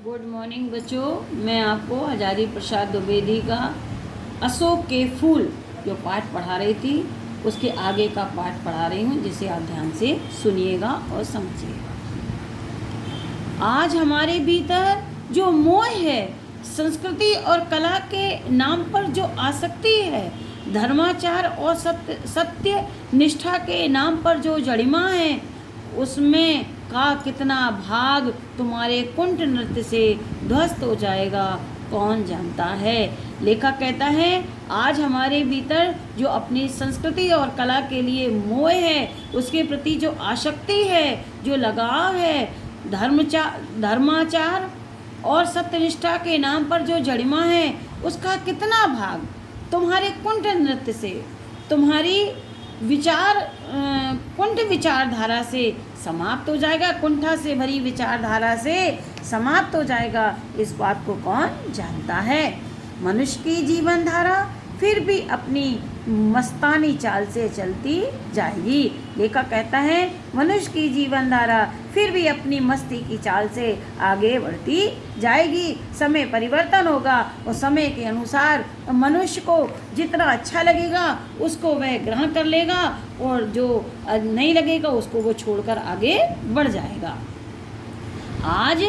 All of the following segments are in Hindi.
गुड मॉर्निंग बच्चों। मैं आपको हजारी प्रसाद द्विवेदी का अशोक के फूल जो पाठ पढ़ा रही थी उसके आगे का पाठ पढ़ा रही हूँ, जिसे आप ध्यान से सुनिएगा और समझिएगा। आज हमारे भीतर जो मोह है, संस्कृति और कला के नाम पर जो आसक्ति है, धर्माचार और सत्य निष्ठा के नाम पर जो जड़िमा है, उसमें का कितना भाग तुम्हारे कुंठ नृत्य से ध्वस्त हो जाएगा, कौन जानता है। लेखक कहता है आज हमारे भीतर जो अपनी संस्कृति और कला के लिए मोह है, उसके प्रति जो आसक्ति है, जो लगाव है, धर्माचार और सत्यनिष्ठा के नाम पर जो जड़िमा है, उसका कितना भाग तुम्हारे कुंठ नृत्य से, तुम्हारी कुंठ विचारधारा से समाप्त हो जाएगा, कुंठा से भरी विचारधारा से समाप्त हो जाएगा। इस बात को कौन जानता है। मनुष्य की जीवन धारा फिर भी अपनी मस्तानी चाल से चलती जाएगी। लेखक कहता है मनुष्य की जीवन धारा फिर भी अपनी मस्ती की चाल से आगे बढ़ती जाएगी। समय परिवर्तन होगा और समय के अनुसार मनुष्य को जितना अच्छा लगेगा उसको वह ग्रहण कर लेगा, और जो नहीं लगेगा उसको वो छोड़कर आगे बढ़ जाएगा। आज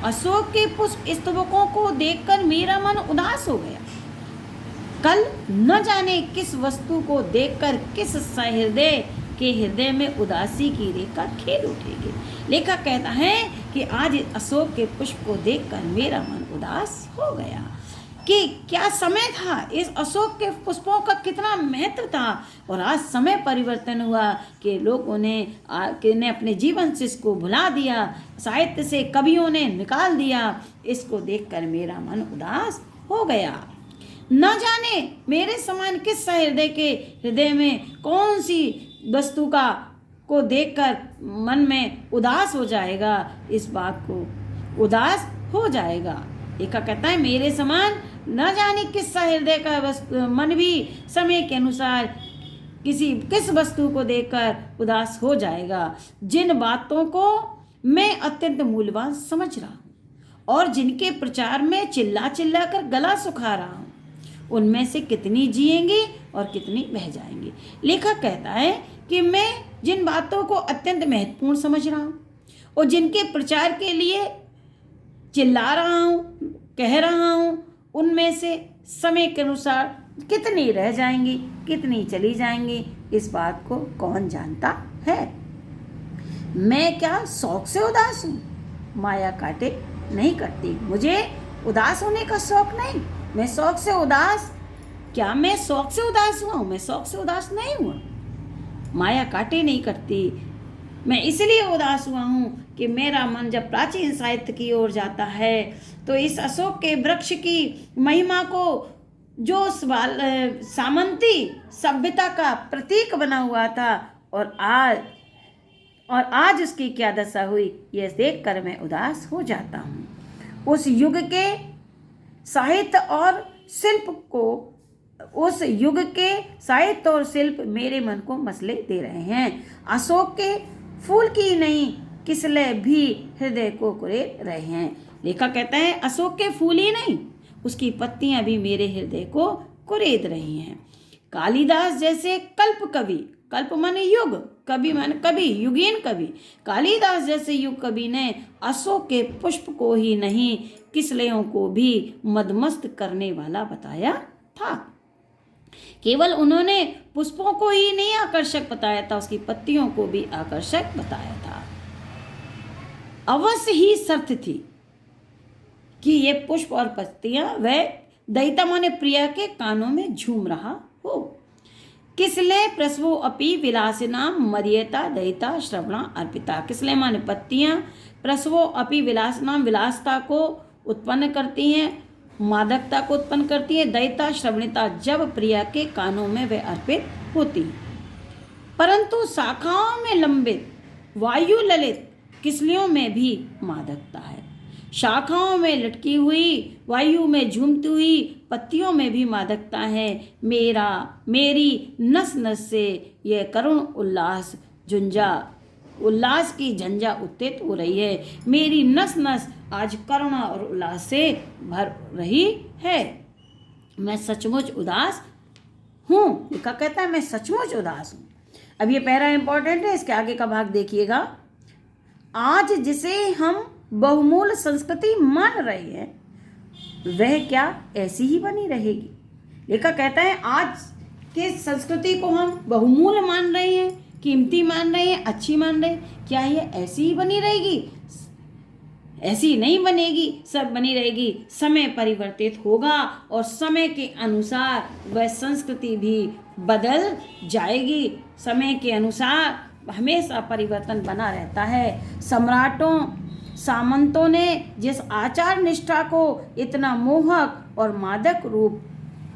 अशोक के पुष्प स्तबकों को देखकर मेरा मन उदास हो गया। कल न जाने किस वस्तु को देखकर किस सहृदय के हृदय में उदासी की रेखा खेल उठेगी। लेखक कहता है कि आज अशोक के पुष्प को देखकर मेरा मन उदास हो गया कि क्या समय था, इस अशोक के पुष्पों का कितना महत्व था, और आज समय परिवर्तन हुआ कि लोगों ने अपने जीवन से इसको भुला दिया, साहित्य से कवियों ने निकाल दिया। इसको देखकर मेरा मन उदास हो गया। न जाने मेरे समान किस सहृदय के हृदय में कौन सी वस्तु को देखकर मन में उदास हो जाएगा, इस बात को उदास हो जाएगा। एक कहता है मेरे समान न जाने किस सहृदय का मन भी समय के अनुसार किस वस्तु को देखकर उदास हो जाएगा। जिन बातों को मैं अत्यंत मूल्यवान समझ रहा हूँ और जिनके प्रचार में चिल्ला चिल्ला कर गला सुखा रहा हूँ, उनमें से कितनी जिएंगी और कितनी बह जाएंगी। लेखक कहता है कि मैं जिन बातों को अत्यंत महत्वपूर्ण समझ रहा हूँ और जिनके प्रचार के लिए चिल्ला रहा हूँ, कह रहा हूँ, उनमें से समय के अनुसार कितनी रह जाएंगी, कितनी चली जाएंगी, इस बात को कौन जानता है। मैं क्या शौक से उदास हूँ? माया काटे नहीं करती। मुझे उदास होने का शौक नहीं। मैं शौक से उदास, क्या मैं शौक से उदास हुआ हूँ? मैं शौक से उदास नहीं हुआ। माया काटे नहीं करती। मैं इसलिए उदास हुआ हूँ कि मेरा मन जब प्राचीन साहित्य की ओर जाता है तो इस अशोक के वृक्ष की महिमा को, जो सामंती सभ्यता का प्रतीक बना हुआ था, और आज उसकी क्या दशा हुई, यह देखकर मैं उदास हो जाता हूँ। उस युग के साहित्य और शिल्प मेरे मन को मसले दे रहे हैं। अशोक के फूल की नहीं किसले भी हृदय को कुरेद रहे हैं। लेखक कहता है अशोक के फूल ही नहीं, उसकी पत्तियां भी मेरे हृदय को कुरेद रही हैं। कालिदास जैसे कल्प माने युग, कवि माने कवि, युगीन कवि, कालिदास जैसे युग कवि ने अशोक के पुष्प को ही नहीं किसलयों को भी मदमस्त करने वाला बताया था। केवल उन्होंने पुष्पों को ही नहीं आकर्षक बताया था, उसकी पत्तियों को भी आकर्षक बताया था। अवश्य ही शर्त थी कि ये पुष्प और पत्तियां वह दयिता माने प्रिया के कानों में झूम रहा हो। किसले प्रसवो अपि विलासिनाम मर्यता दयिता श्रवणा अर्पिता। किसले माने पत्तियां, प्रसवो अपि विलासिनाम विलासता को उत्पन्न करती हैं, मादकता को उत्पन्न करती है, दयिता श्रवणिता जब प्रिया के कानों में वे अर्पित होती। परंतु शाखाओं में लंबित वायु ललित किसलियों में भी मादकता है। शाखाओं में लटकी हुई, वायु में झूमती हुई पत्तियों में भी मादकता है। मेरी नस नस से यह करुण उल्लास की झंझा उत्थित हो रही है। मेरी नस नस आज करुणा और उल्लास से भर रही है। मैं सचमुच उदास हूँ, लेखक कहता है मैं सचमुच उदास हूँ। अब ये पैरा इंपॉर्टेंट है, इसके आगे का भाग देखिएगा। आज जिसे हम बहुमूल्य संस्कृति मान रहे हैं वह क्या ऐसी ही बनी रहेगी? लेखक कहता है आज के संस्कृति को हम बहुमूल्य मान रहे हैं, कीमती मान रहे हैं, अच्छी मान रहे हैं, क्या ये ऐसी ही बनी रहेगी? ऐसी नहीं बनेगी, सब बनी रहेगी। समय परिवर्तित होगा और समय के अनुसार वह संस्कृति भी बदल जाएगी। समय के अनुसार हमेशा परिवर्तन बना रहता है। सम्राटों सामंतों ने जिस आचार निष्ठा को इतना मोहक और मादक रूप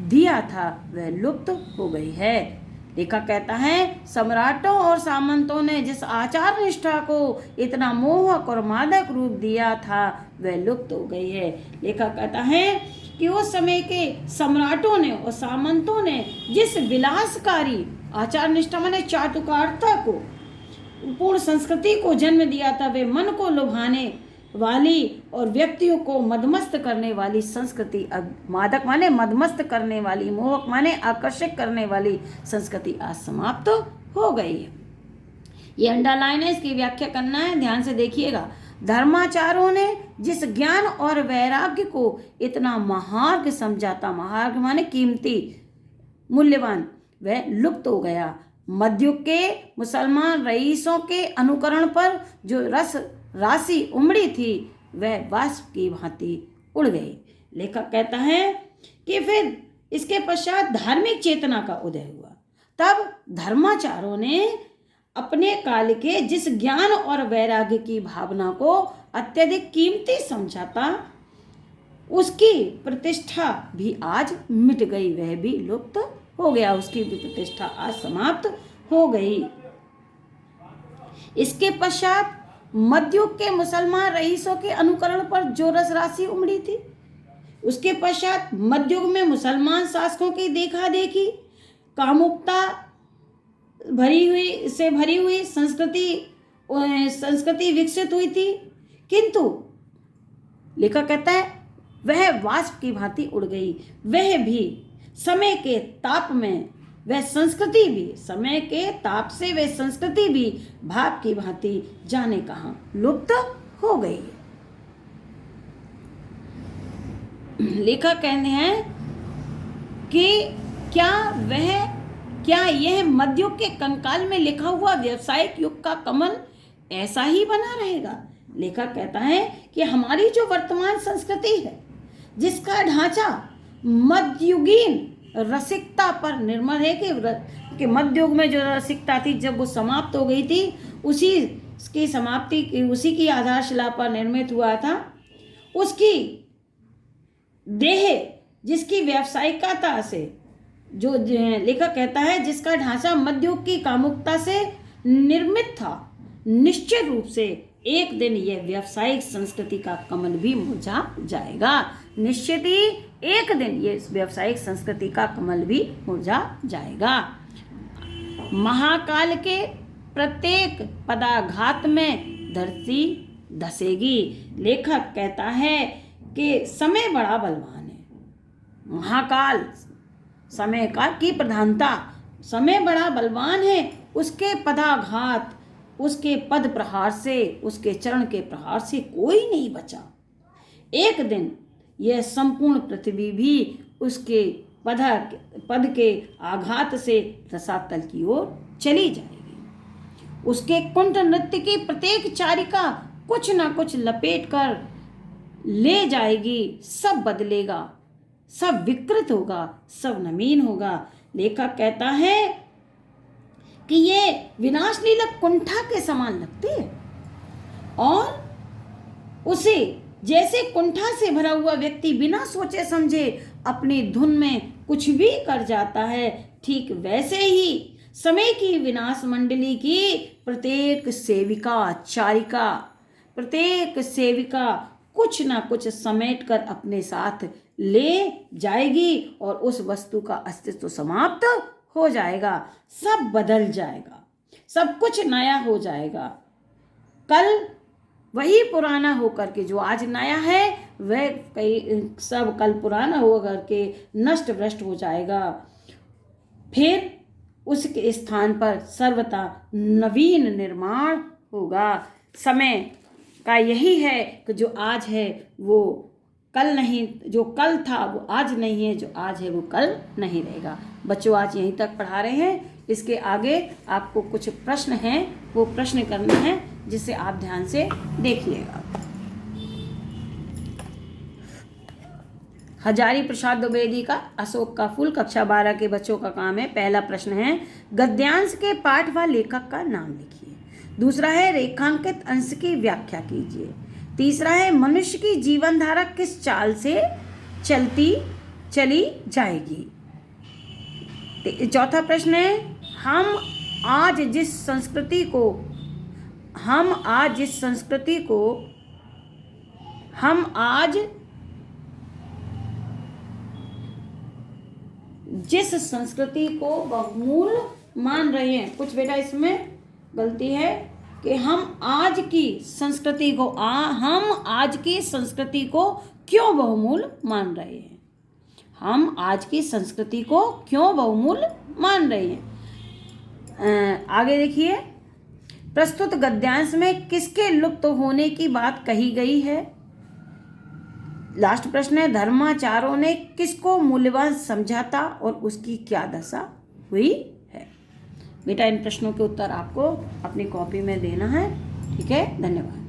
दिया था वह लुप्त हो गई है। लेखक कहता है सम्राटों और सामंतों ने जिस आचार निष्ठा को इतना मोहक और मादक रूप दिया था वह लुप्त हो गई है। लेखक कहता है कि उस समय के सम्राटों ने और सामंतों ने जिस विलासकारी आचार निष्ठा माने चाटुकारिता को पूर्ण संस्कृति को जन्म दिया था, वे मन को लुभाने वाली और व्यक्तियों को मदमस्त करने वाली संस्कृति, अब मादक माने मदमस्त करने वाली, मोहक माने आकर्षित करने वाली संस्कृति आज समाप्त हो गई है। ये अंडरलाइन है, इसकी व्याख्या करना है, ध्यान से देखिएगा। धर्माचार्यों ने जिस ज्ञान और वैराग्य को इतना महार्घ समझा था, महार्घ माने कीमती, मूल्यवान, वह लुप्त हो गया। मध्ययुग के मुसलमान रईसों के अनुकरण पर जो राशि उमड़ी थी वह वाष्प की भांति उड़ गई। लेखक कहता है कि फिर इसके पश्चात धार्मिक चेतना का उदय हुआ। तब धर्माचार्यों ने अपने काल के जिस ज्ञान और वैराग्य की भावना को अत्यधिक कीमती समझा था उसकी प्रतिष्ठा भी आज मिट गई, वह भी लुप्त हो गया, उसकी भी प्रतिष्ठा आज समाप्त हो गई। इसके पश्चात मध्ययुग के मुसलमान रईसों के अनुकरण पर जो रस राशि उमड़ी थी, उसके पश्चात मध्ययुग में मुसलमान शासकों की देखा देखी कामुकता भरी हुई संस्कृति विकसित हुई थी, किंतु लेखक कहता है वह वाष्प की भांति उड़ गई। वह भी समय के ताप में वह संस्कृति भी, समय के ताप से वह संस्कृति भी भाप की भांति जाने कहाँ लुप्त हो गई। लेखक कहते हैं कि क्या यह मध्ययुग के कंकाल में लिखा हुआ व्यावसायिक युग का कमल ऐसा ही बना रहेगा? लेखक कहता है कि हमारी जो वर्तमान संस्कृति है जिसका ढांचा मध्ययुगीन रसिकता पर निर्भर है कि मध्ययुग में जो रसिकता थी जब वो समाप्त हो गई थी, उसी की समाप्ति उसी की आधारशिला पर निर्मित हुआ था। उसकी देह जिसकी व्यावसायिकता से जो लेखक कहता है जिसका ढांचा मध्ययुग की कामुकता से निर्मित था, निश्चित रूप से एक दिन यह व्यावसायिक संस्कृति का कमल भी मुरझा जाएगा। निश्चित ही एक दिन ये व्यावसायिक संस्कृति का कमल भी मुरझा जाएगा। महाकाल के प्रत्येक पदाघात में धरती धसेगी। लेखक कहता है कि समय बड़ा बलवान है। महाकाल समय का की प्रधानता, समय बड़ा बलवान है, उसके पदाघात, उसके पद प्रहार से, उसके चरण के प्रहार से कोई नहीं बचा। एक दिन यह संपूर्ण पृथ्वी भी उसके पद के आघात से रसातल की ओर चली जाएगी। उसके कुंठ नृत्य की प्रत्येक चारिका कुछ ना कुछ लपेट कर ले जाएगी। सब बदलेगा, सब विकृत होगा, सब नवीन होगा। लेखक कहता है कि ये विनाश लीला कुंठा के समान लगती है और उसे जैसे कुंठा से भरा हुआ व्यक्ति बिना सोचे समझे अपनी धुन में कुछ भी कर जाता है, ठीक वैसे ही समय की विनाश मंडली की प्रत्येक सेविका कुछ ना कुछ समेट कर अपने साथ ले जाएगी और उस वस्तु का अस्तित्व समाप्त हो जाएगा। सब बदल जाएगा, सब कुछ नया हो जाएगा। कल वही पुराना होकर के जो आज नया है वह कई सब कल पुराना होकर के नष्ट भ्रष्ट हो जाएगा। फिर उसके स्थान पर सर्वथा नवीन निर्माण होगा। समय का यही है कि जो आज है वो कल नहीं, जो कल था वो आज नहीं है, जो आज है वो कल नहीं रहेगा। बच्चों आज यहीं तक पढ़ा रहे हैं, इसके आगे आपको कुछ प्रश्न हैं वो प्रश्न करने हैं जिसे आप ध्यान से देखिएगा। हजारी प्रसाद द्विवेदी का अशोक का फूल कक्षा 12 के बच्चों का काम है। पहला प्रश्न है गद्यांश के पाठ व लेखक का नाम लिखिए। दूसरा है रेखांकित अंश की व्याख्या कीजिए। तीसरा है मनुष्य की जीवन धारा किस चाल से चली जाएगी। चौथा प्रश्न है हम आज जिस संस्कृति को बहुमूल्य मान रहे हैं। कुछ बेटा इसमें गलती है कि हम आज की संस्कृति को क्यों बहुमूल्य मान रहे हैं। हम आज की संस्कृति को क्यों बहुमूल्य मान रहे हैं। आगे देखिए, प्रस्तुत गद्यांश में किसके लुप्त होने की बात कही गई है। लास्ट प्रश्न है धर्माचार्यों ने किसको मूल्यवान समझा था और उसकी क्या दशा हुई है। बेटा इन प्रश्नों के उत्तर आपको अपनी कॉपी में देना है। ठीक है, धन्यवाद।